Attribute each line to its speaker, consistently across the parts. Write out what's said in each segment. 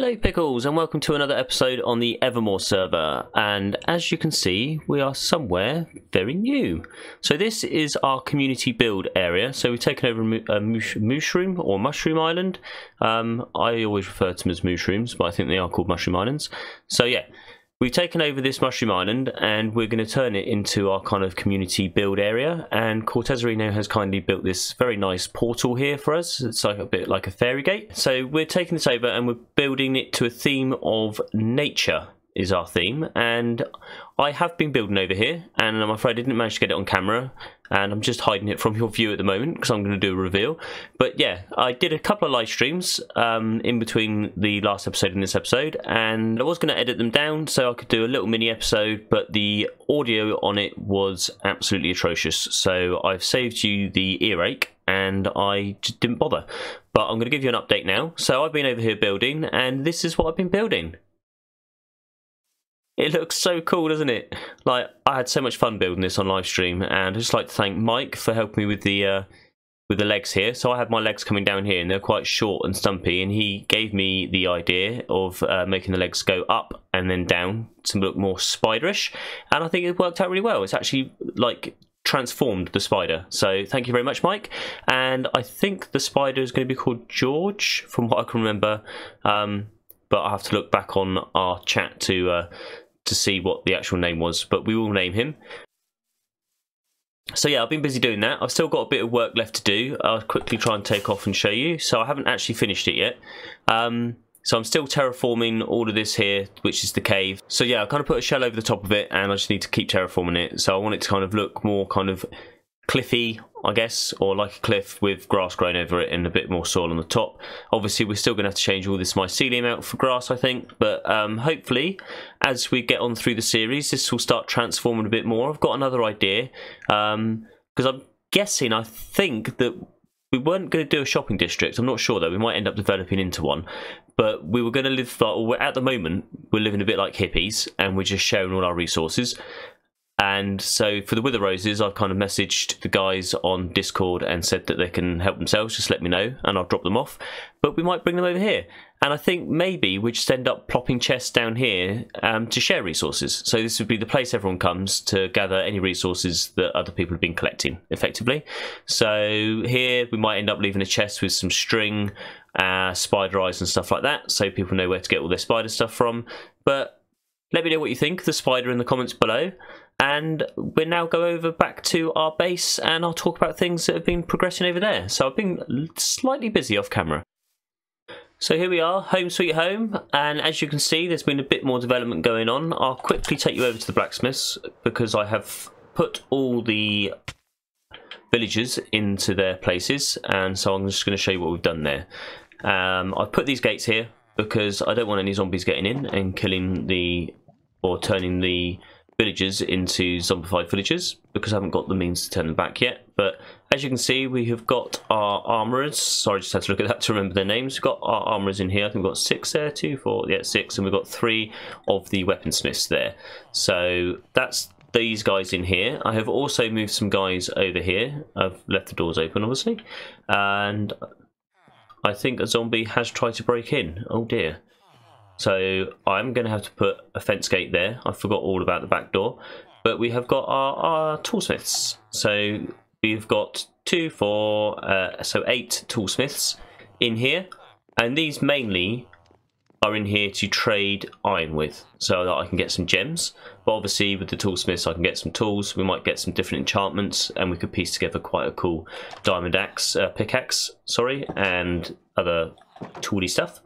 Speaker 1: Hello Pickles and welcome to another episode on the Evermoor server, and as you can see we are somewhere very new. So this is our community build area, so we've taken over a mushroom island. I always refer to them as mushrooms, but I think they are called mushroom islands. So yeah, we've taken over this mushroom island and we're going to turn it into our kind of community build area, and Cortezarino has kindly built this very nice portal here for us. It's like a bit like a fairy gate. So we're taking this over and we're building it to a theme of nature is our theme, and I have been building over here and I'm afraid I didn't manage to get it on camera and I'm just hiding it from your view at the moment because I'm going to do a reveal. But yeah, I did a couple of live streams in between the last episode and this episode, and I was going to edit them down so I could do a little mini episode, but the audio on it was absolutely atrocious, so I've saved you the earache and I just didn't bother. But I'm going to give you an update now. So I've been over here building and this is what I've been building. It looks so cool, doesn't it? Like, I had so much fun building this on live stream, and I'd just like to thank Mike for helping me with the legs here. So I had my legs coming down here and they're quite short and stumpy, and he gave me the idea of making the legs go up and then down to look more spiderish, and I think it worked out really well. It's actually like transformed the spider, so thank you very much, Mike. And I think the spider is going to be called George from what I can remember, but I'll have to look back on our chat to see what the actual name was, but we will name him. So yeah, I've been busy doing that. I've still got a bit of work left to do. I'll quickly try and take off and show you. So I haven't actually finished it yet. So I'm still terraforming all of this here, which is the cave. So yeah, I kind of put a shell over the top of it and I just need to keep terraforming it. So I want it to kind of look more kind of cliffy, I guess, or like a cliff with grass growing over it and a bit more soil on the top. Obviously we're still going to have to change all this mycelium out for grass, I think, but hopefully as we get on through the series this will start transforming a bit more. I've got another idea, because I'm guessing, I think that we weren't going to do a shopping district. I'm not sure though, we might end up developing into one, but we were going to live, at the moment we're living a bit like hippies and we're just sharing all our resources. And so for the Wither Roses, I've kind of messaged the guys on Discord and said that they can help themselves, just let me know and I'll drop them off. But we might bring them over here. And I think maybe we just end up plopping chests down here to share resources. So this would be the place everyone comes to gather any resources that other people have been collecting, effectively. So here we might end up leaving a chest with some string, spider eyes and stuff like that, so people know where to get all their spider stuff from. But let me know what you think of the spider in the comments below. And we'll now go over back to our base and I'll talk about things that have been progressing over there. So I've been slightly busy off camera. So here we are, home sweet home, and as you can see there's been a bit more development going on. I'll quickly take you over to the blacksmiths because I have put all the villagers into their places, and so I'm just going to show you what we've done there. I've put these gates here because I don't want any zombies getting in and killing or turning the villagers into zombified villagers, because I haven't got the means to turn them back yet. But as you can see, we have got our armourers. Sorry, just had to look at that to remember their names. We've got our armourers in here. I think we've got 6 there, 2, 4, yeah, 6, and we've got 3 of the weaponsmiths there. So that's these guys in here. I have also moved some guys over here. I've left the doors open, obviously, and I think a zombie has tried to break in. Oh dear. So I'm going to have to put a fence gate there. I forgot all about the back door. But we have got our toolsmiths. So we've got 2, 4, so 8 toolsmiths in here. And these mainly are in here to trade iron with, so that I can get some gems. But obviously with the toolsmiths I can get some tools. We might get some different enchantments and we could piece together quite a cool diamond axe, pickaxe, sorry, and other tooly stuff.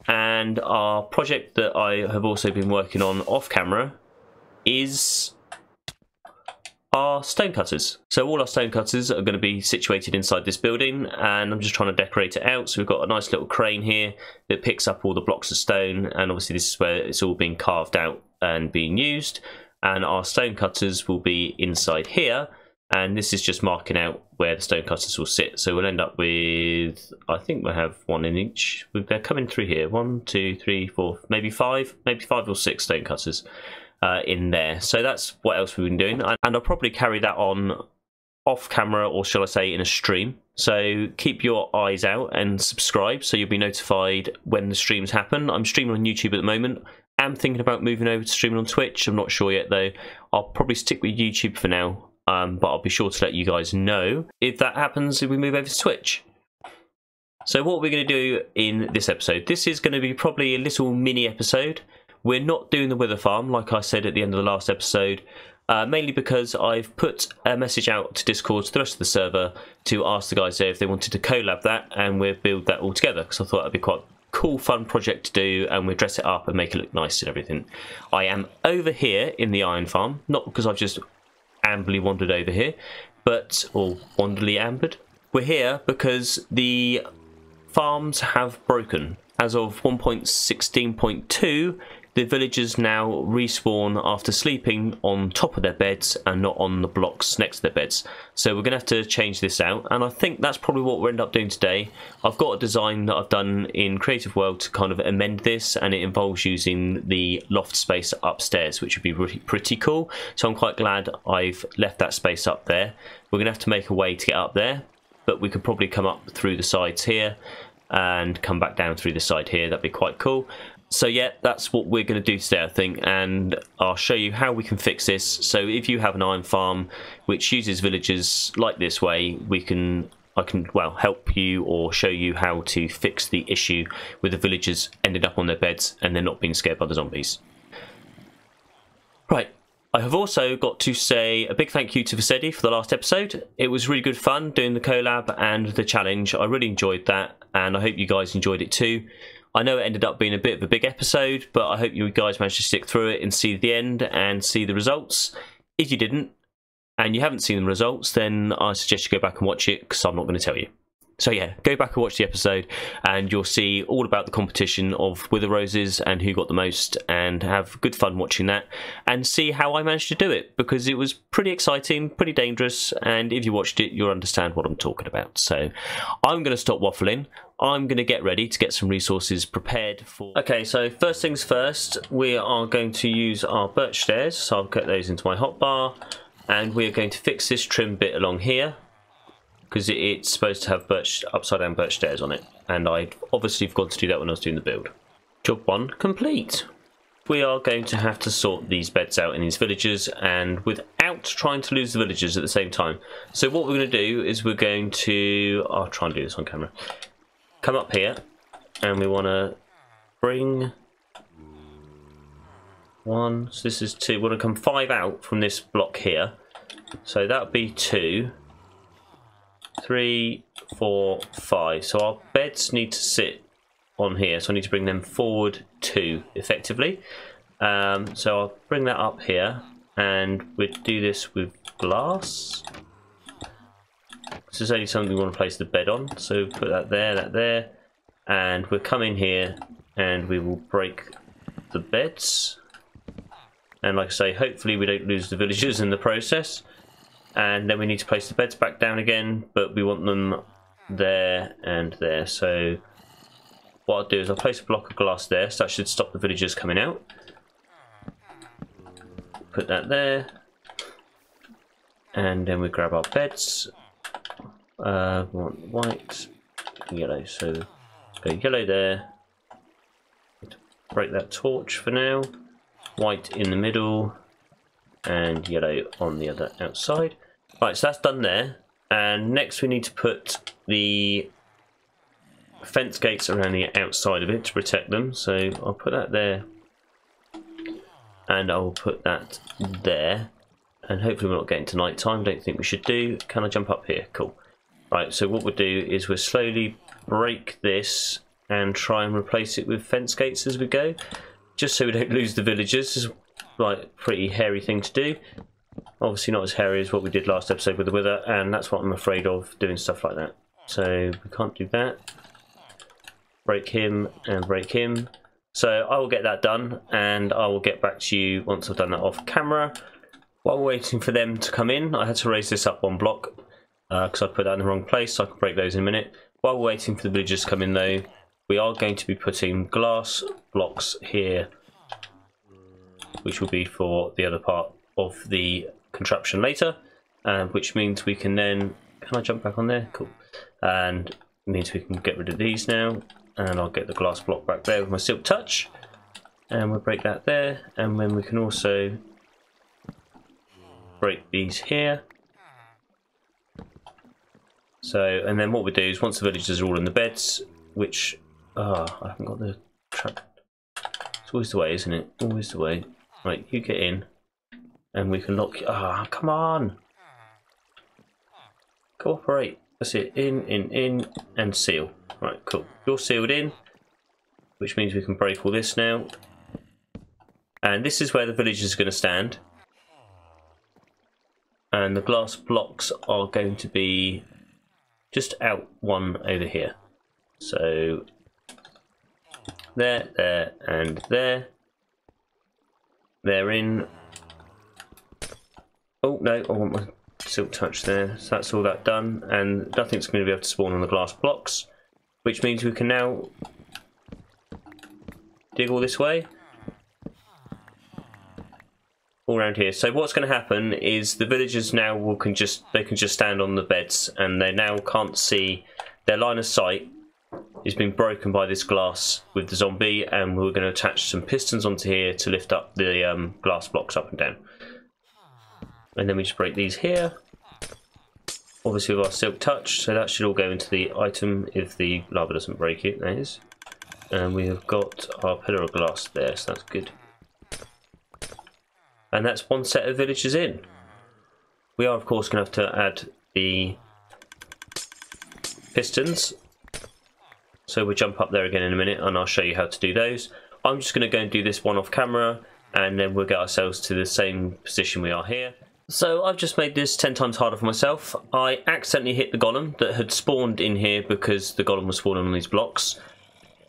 Speaker 1: And our project that I have also been working on off camera is our stone cutters. So all our stone cutters are going to be situated inside this building, and I'm just trying to decorate it out. So we've got a nice little crane here that picks up all the blocks of stone, and obviously this is where it's all being carved out and being used. And our stone cutters will be inside here, and this is just marking out where the stone cutters will sit. So we'll end up with, I think we'll have 1 in each. They're coming through here, 1, 2, 3, 4, maybe 5 or 6 stone cutters in there. So that's what else we've been doing, and I'll probably carry that on off camera, or shall I say in a stream. So keep your eyes out and subscribe so you'll be notified when the streams happen. I'm streaming on YouTube at the moment. I'm thinking about moving over to streaming on Twitch. I'm not sure yet though. I'll probably stick with YouTube for now, but I'll be sure to let you guys know if that happens, if we move over to Twitch. So what we're going to do in this episode, this is going to be probably a little mini episode. We're not doing the wither farm like I said at the end of the last episode, mainly because I've put a message out to Discord to the rest of the server to ask the guys there if they wanted to collab that, and we'll build that all together, because I thought that'd be quite a cool fun project to do, and we'll dress it up and make it look nice and everything. I am over here in the iron farm, not because I've just ambly wandered over here, or wanderly ambered. We're here because the farms have broken. As of 1.16.2, the villagers now respawn after sleeping on top of their beds and not on the blocks next to their beds. So we're going to have to change this out, and I think that's probably what we'll end up doing today. I've got a design that I've done in Creative World to kind of amend this, and it involves using the loft space upstairs, which would be really pretty cool. So I'm quite glad I've left that space up there. We're going to have to make a way to get up there, but we could probably come up through the sides here and come back down through the side here. That'd be quite cool. So yeah, that's what we're going to do today, I think, and I'll show you how we can fix this. So if you have an iron farm which uses villagers like this way, I can help you or show you how to fix the issue with the villagers ended up on their beds and they're not being scared by the zombies. Right. I have also got to say a big thank you to Vasedi for the last episode. It was really good fun doing the collab and the challenge. I really enjoyed that, and I hope you guys enjoyed it too. I know it ended up being a bit of a big episode, but I hope you guys managed to stick through it and see the end and see the results. If you didn't, and you haven't seen the results, then I suggest you go back and watch it, because I'm not going to tell you. So yeah, go back and watch the episode and you'll see all about the competition of Wither Roses and who got the most, and have good fun watching that and see how I managed to do it, because it was pretty exciting, pretty dangerous, and if you watched it you'll understand what I'm talking about. So I'm going to stop waffling. I'm going to get ready to get some resources prepared for... Okay, so first things first, we are going to use our birch stairs, so I'll get those into my hotbar, and we're going to fix this trim bit along here, because it's supposed to have upside down birch stairs on it, and I obviously forgot to do that when I was doing the build. Job 1 complete. We are going to have to sort these beds out in these villagers, and without trying to lose the villagers at the same time. So what we're going to do is we're going to... I'll try and do this on camera. Come up here, and we want to bring 1, so this is 2, we want to come 5 out from this block here. So that would be 2. 3, 4, 5. So our beds need to sit on here, so I need to bring them forward 2 effectively. So I'll bring that up here, and we'll do this with glass. This is only something we want to place the bed on, so put that there, and we'll come in here and we will break the beds. And like I say, hopefully we don't lose the villagers in the process. And then we need to place the beds back down again, but we want them there and there. So what I'll do is I'll place a block of glass there, so that should stop the villagers coming out. Put that there, and then we grab our beds. We want white, yellow, so go yellow there. Break that torch for now. White in the middle, and yellow on the other outside. Right, so that's done there, and next we need to put the fence gates around the outside of it to protect them. So I'll put that there, and I'll put that there, and hopefully we're not getting to night time. Don't think we should do. Can I jump up here? Cool. Right, so what we'll do is we'll slowly break this and try and replace it with fence gates as we go, just so we don't lose the villagers. This is like a pretty hairy thing to do. Obviously not as hairy as what we did last episode with the wither, and that's what I'm afraid of, doing stuff like that. So we can't do that. Break him and break him. So I will get that done, and I will get back to you once I've done that off camera. While we're waiting for them to come in, I had to raise this up 1 block because I put that in the wrong place, so I can break those in a minute. While we're waiting for the villagers to come in though, we are going to be putting glass blocks here, which will be for the other part of the contraption later. which means we can then, can I jump back on there? Cool. And it means we can get rid of these now, and I'll get the glass block back there with my silk touch, and we'll break that there, and then we can also break these here. So, and then what we do is once the villagers are all in the beds, which, I haven't got the trap. It's always the way, isn't it? Always the way. Right, you get in, and we can lock. Come on! Cooperate. That's it. In, and seal. Right, cool. You're sealed in, which means we can break all this now. And this is where the villagers are going to stand. And the glass blocks are going to be just out one over here. So there, there, and there. They're in. Oh no, I want my silk touch there. So that's all that done, and nothing's going to be able to spawn on the glass blocks, which means we can now dig all this way. All around here. So what's going to happen is the villagers now can just stand on the beds, and they now can't see. Their line of sight is being broken by this glass with the zombie, and we're going to attach some pistons onto here to lift up the glass blocks up and down. And then we just break these here. Obviously we've got our silk touch, so that should all go into the item if the lava doesn't break it. That is. And we have got our pillar of glass there, so that's good. And that's one set of villagers in. We are of course going to have to add the pistons. So we'll jump up there again in a minute and I'll show you how to do those. I'm just going to go and do this one off camera, and then we'll get ourselves to the same position we are here. So I've just made this 10 times harder for myself. I accidentally hit the golem that had spawned in here because the golem was spawning on these blocks.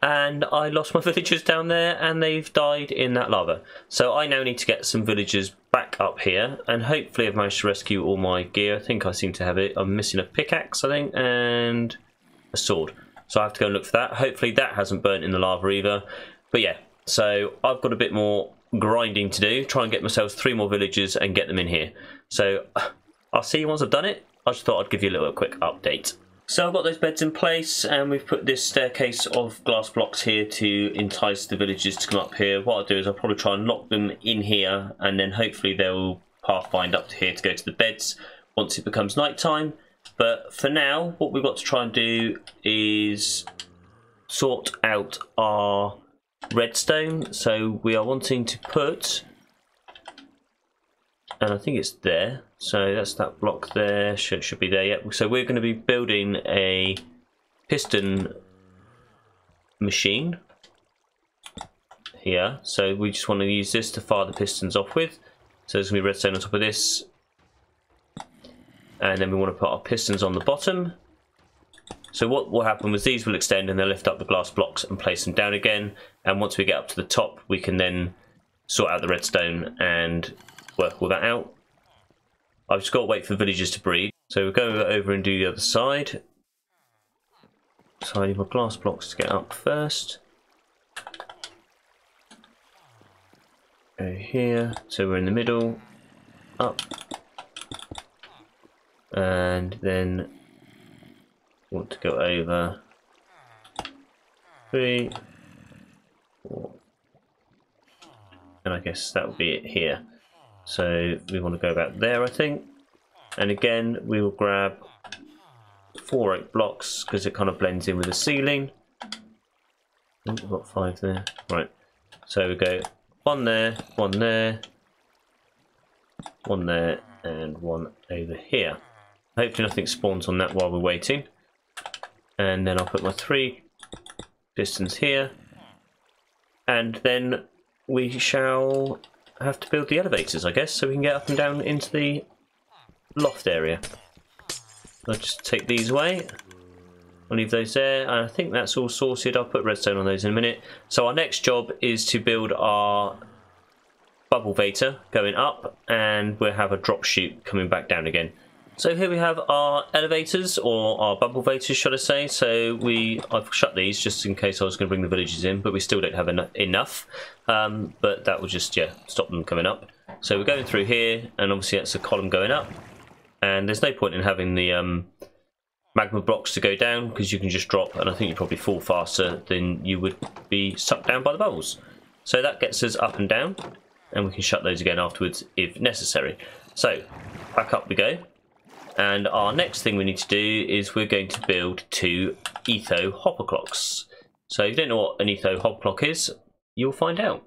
Speaker 1: And I lost my villagers down there, and they've died in that lava. So I now need to get some villagers back up here, and hopefully I've managed to rescue all my gear. I think I seem to have it. I'm missing a pickaxe, I think, and a sword. So I have to go and look for that. Hopefully that hasn't burnt in the lava either. But yeah, so I've got a bit more grinding to do. Try and get myself 3 more villagers and get them in here. So I'll see you once I've done it. I just thought I'd give you a little quick update. So I've got those beds in place, and we've put this staircase of glass blocks here to entice the villagers to come up here. What I'll do is I'll probably try and lock them in here, and then hopefully they'll pathfind up to here to go to the beds once it becomes night time. But for now, what we've got to try and do is sort out our redstone. So we are wanting to put, and I think it's there, so that's that block there, should be there, yep. So we're going to be building a piston machine here. So we just want to use this to fire the pistons off with. So there's going to be redstone on top of this, and then we want to put our pistons on the bottom. So what will happen was these will extend and they'll lift up the glass blocks and place them down again, and once we get up to the top we can then sort out the redstone and work all that out. I've just got to wait for villagers to breed, so we'll go over and do the other side. So I need my glass blocks to get up first. Go here, so we're in the middle, up, and then want to go over 3, 4, and I guess that will be it here. So we want to go about there, I think, and again we will grab 4 8 blocks because it kind of blends in with the ceiling. Oh, we've got 5 there, right? So we go 1 there, 1 there, 1 there, and 1 over here. Hopefully nothing spawns on that while we're waiting. And then I'll put my 3 pistons here, and then we shall have to build the elevators, I guess, so we can get up and down into the loft area. I'll just take these away. I'll leave those there, and I think that's all sorted. I'll put redstone on those in a minute. So our next job is to build our bubble vator going up, and we'll have a drop chute coming back down again. So here we have our elevators, or our bubble vators, should I say. So I've shut these just in case I was going to bring the villagers in, but we still don't have enough. But that will just, yeah, stop them coming up. So we're going through here, and obviously that's a column going up. and there's no point in having the magma blocks to go down, because you can just drop, and I think you probably fall faster than you would be sucked down by the bubbles. So that gets us up and down, and we can shut those again afterwards if necessary. So back up we go, and our next thing we need to do is we're going to build 2 etho hopper clocks. So if you don't know what an etho hopper clock is, you'll find out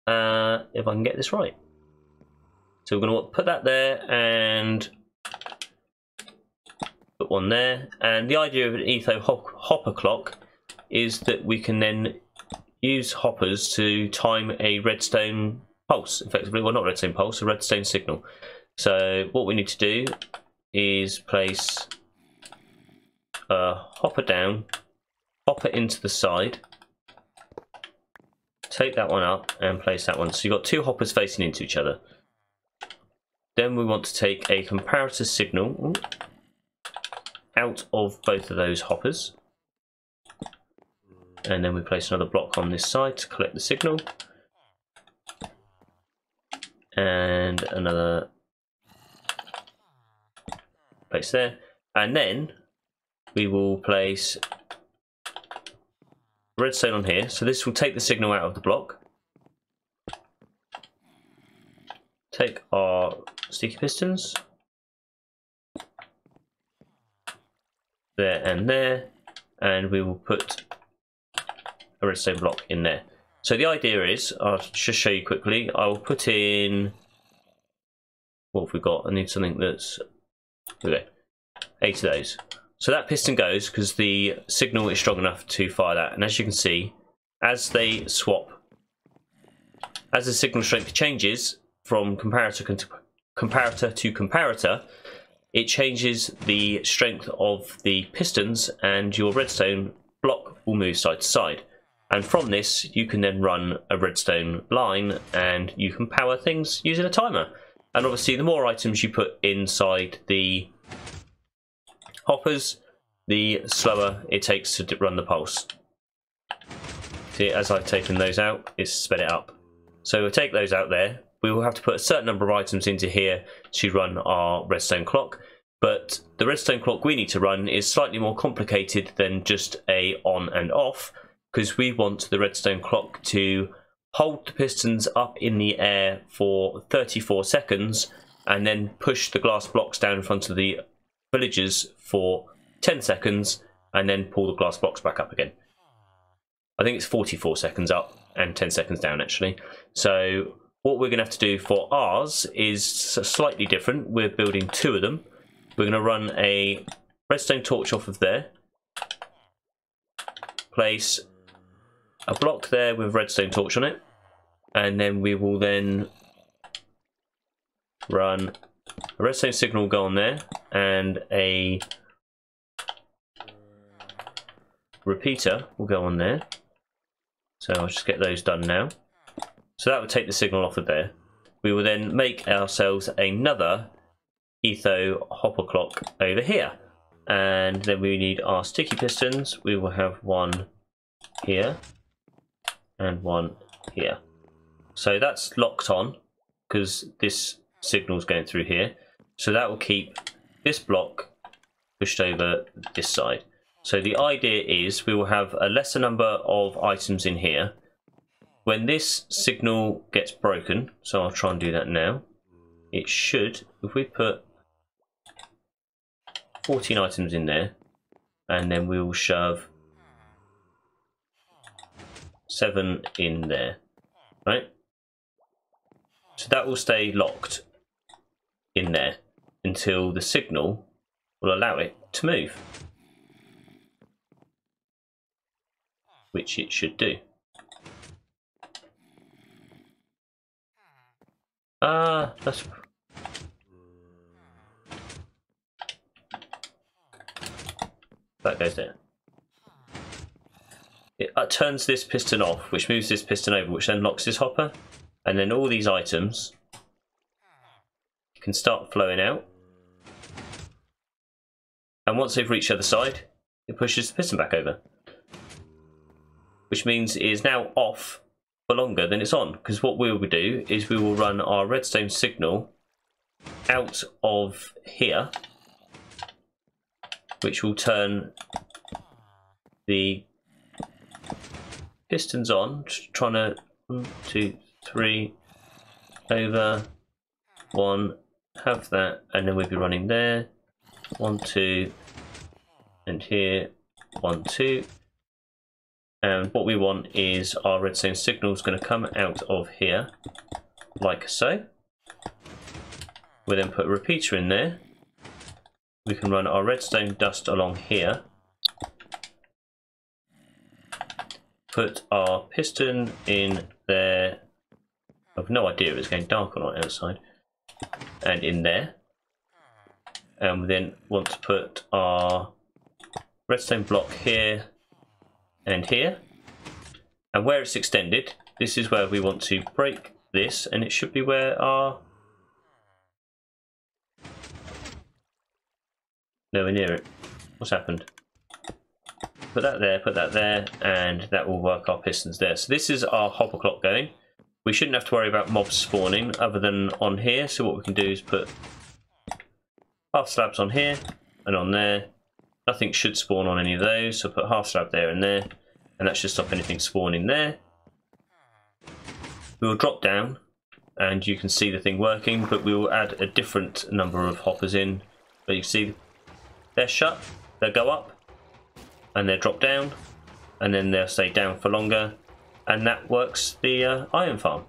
Speaker 1: if I can get this right. So we're going to put that there and put one there, and the idea of an etho hopper clock is that we can then use hoppers to time a redstone pulse, effectively. Well, not redstone pulse, a redstone signal. So what we need to do is place a hopper down, hopper into the side, take that one up and place that one. So you've got 2 hoppers facing into each other. Then we want to take a comparator signal out of both of those hoppers, and then we place another block on this side to collect the signal, and another place there, and then we will place redstone on here. So this will take the signal out of the block, take our sticky pistons there, and we will put a redstone block in there. So the idea is, I'll just show you quickly, I will put in, what have we got? I need something that's, here we go, 8 of those. So that piston goes because the signal is strong enough to fire that, and as you can see, as they swap, as the signal strength changes from comparator to comparator, it changes the strength of the pistons, and your redstone block will move side to side. And from this, you can then run a redstone line, and you can power things using a timer. And obviously, the more items you put inside the hoppers, the slower it takes to run the pulse. See, as I've taken those out, it's sped it up. So we'll take those out there. We will have to put a certain number of items into here to run our redstone clock, but the redstone clock we need to run is slightly more complicated than just a on and off, because we want the redstone clock to hold the pistons up in the air for 34 seconds and then push the glass blocks down in front of the villagers for 10 seconds and then pull the glass blocks back up again. I think it's 44 seconds up and 10 seconds down actually. So what we're going to have to do for ours is slightly different. We're building 2 of them. We're going to run a redstone torch off of there, place a block there with redstone torch on it, and then we will then run a redstone signal go on there and a repeater will go on there. So I'll just get those done now. So that would take the signal off of there. We will then make ourselves another etho hopper clock over here, and then we need our sticky pistons. We will have one here and one here. So that's locked on because this signal is going through here. So that will keep this block pushed over this side. So the idea is we will have a lesser number of items in here. When this signal gets broken, so I'll try and do that now, it should, if we put 14 items in there, and then we will shove 7 in there, right? So that will stay locked in there until the signal will allow it to move, which it should do. That's... that goes there. It turns this piston off, which moves this piston over, which then locks this hopper, and then all these items can start flowing out. And once they've reached the other side, it pushes the piston back over, which means it is now off for longer than it's on, because what we will do is we will run our redstone signal out of here, which will turn the pistons on. Just trying to 1, 2, 3 over 1, have that, and then we'll be running there 1, 2, and here 1, 2. And what we want is our redstone signal is going to come out of here, like so. We then put a repeater in there. We can run our redstone dust along here. Put our piston in there. I've no idea if it's going dark or not outside. And in there. And we then want to put our redstone block here and here. And where it's extended, this is where we want to break this, and it should be where our... Nowhere near it. What's happened? Put that there, and that will work our pistons there. So this is our hopper clock going. We shouldn't have to worry about mobs spawning other than on here. So what we can do is put half slabs on here and on there. Nothing should spawn on any of those, so put half slab there, and that should stop anything spawning there. We will drop down, and you can see the thing working, but we will add a different number of hoppers in. But you can see they're shut, they'll go up, and they'll drop down, and then they'll stay down for longer, and that works the iron farm.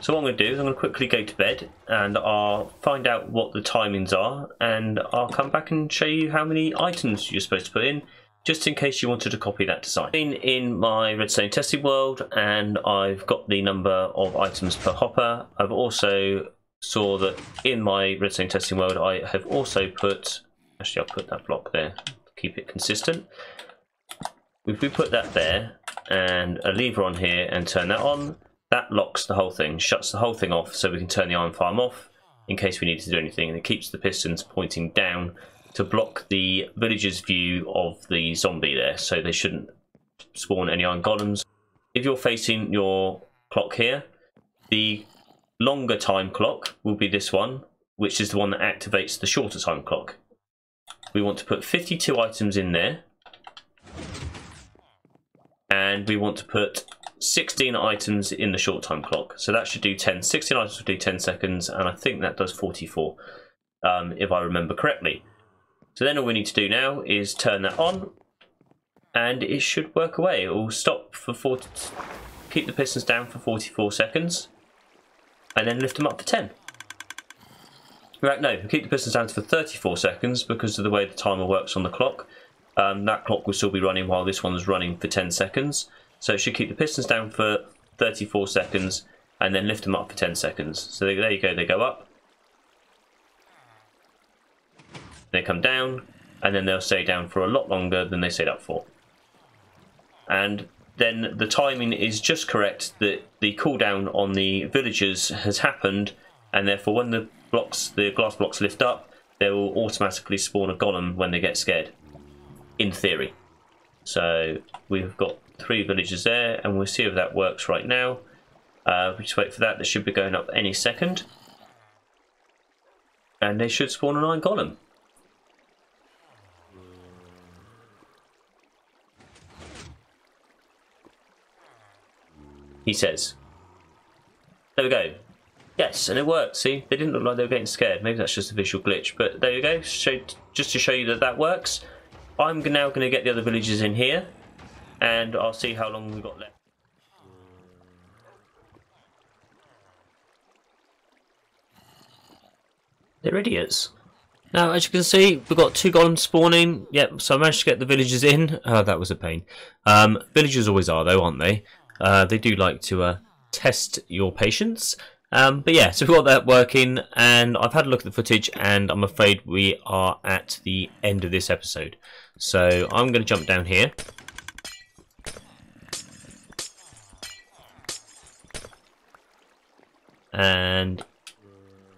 Speaker 1: So what I'm going to do is I'm going to quickly go to bed, and I'll find out what the timings are, and I'll come back and show you how many items you're supposed to put in, just in case you wanted to copy that design. In my redstone testing world, and I've got the number of items per hopper. I've also saw that in my redstone testing world, I have also put, actually I'll put that block there to keep it consistent. If we put that there and a lever on here and turn that on, that locks the whole thing, shuts the whole thing off, so we can turn the iron farm off in case we need to do anything, and it keeps the pistons pointing down to block the villager's view of the zombie there, so they shouldn't spawn any iron golems. If you're facing your clock here, the longer time clock will be this one, which is the one that activates the shorter time clock. We want to put 52 items in there, and we want to put 16 items in the short time clock. So that should do 10. 16 items will do 10 seconds, and I think that does 44, if I remember correctly. So then all we need to do now is turn that on, and it should work away. It will stop for keep the pistons down for 44 seconds, and then lift them up for 10. Right, no, keep the pistons down for 34 seconds because of the way the timer works on the clock. That clock will still be running while this one's running for 10 seconds. So it should keep the pistons down for 34 seconds and then lift them up for 10 seconds. So there you go, they go up. They come down, and then they'll stay down for a lot longer than they stayed up for. And then the timing is just correct, that the cooldown on the villagers has happened, and therefore when the glass blocks lift up, they will automatically spawn a golem when they get scared, in theory. So we've got 3 villagers there, and we'll see if that works right now. We just wait for that. They should be going up any second, and they should spawn an iron golem. He says. There we go. Yes, and it worked. See, they didn't look like they were getting scared. Maybe that's just a visual glitch, but there you go. Just to show you that that works. I'm now going to get the other villagers in here, and I'll see how long we've got left. They're idiots. Now, as you can see, we've got 2 golems spawning. Yep, so I managed to get the villagers in. That was a pain. Villagers always are, though, aren't they? They do like to test your patience. But yeah, so we've got that working, and I've had a look at the footage, and I'm afraid we are at the end of this episode. So I'm going to jump down here. And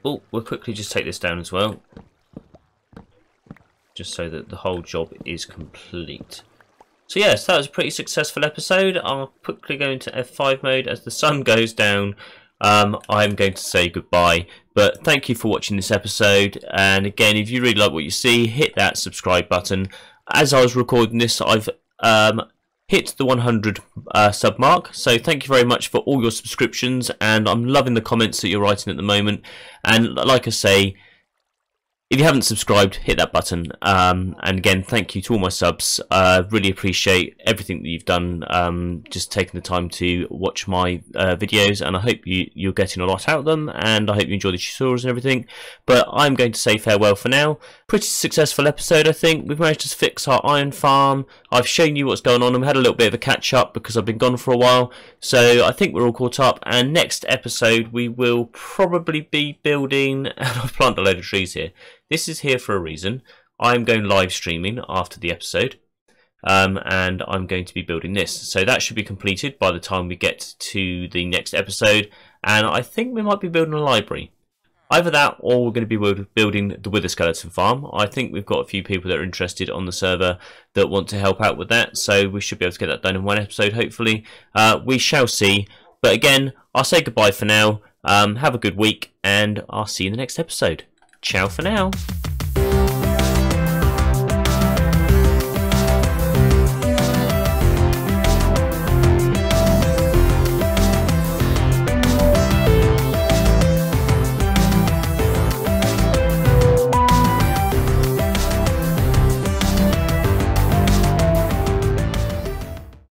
Speaker 1: oh, we'll quickly just take this down as well, just so that the whole job is complete. So yes, that was a pretty successful episode. I'll quickly go into F5 mode as the sun goes down. I'm going to say goodbye. But thank you for watching this episode, and again, if you really like what you see, hit that subscribe button. As I was recording this, I've hit the 100 sub mark, so thank you very much for all your subscriptions, and I'm loving the comments that you're writing at the moment. And like I say, if you haven't subscribed, hit that button. And again, thank you to all my subs. Really appreciate everything that you've done, just taking the time to watch my videos, and I hope you're getting a lot out of them, and I hope you enjoy the tutorials and everything. But I'm going to say farewell for now. Pretty successful episode, I think. We've managed to fix our iron farm. I've shown you what's going on, and we had a little bit of a catch up because I've been gone for a while. So I think we're all caught up, and next episode we will probably be building, and I've planted a load of trees here. This is here for a reason. I'm going live streaming after the episode, and I'm going to be building this. So that should be completed by the time we get to the next episode, and I think we might be building a library. Either that, or we're going to be building the Wither Skeleton farm. I think we've got a few people that are interested on the server that want to help out with that, so we should be able to get that done in one episode, hopefully. We shall see. But again, I'll say goodbye for now. Have a good week, and I'll see you in the next episode. Ciao for now.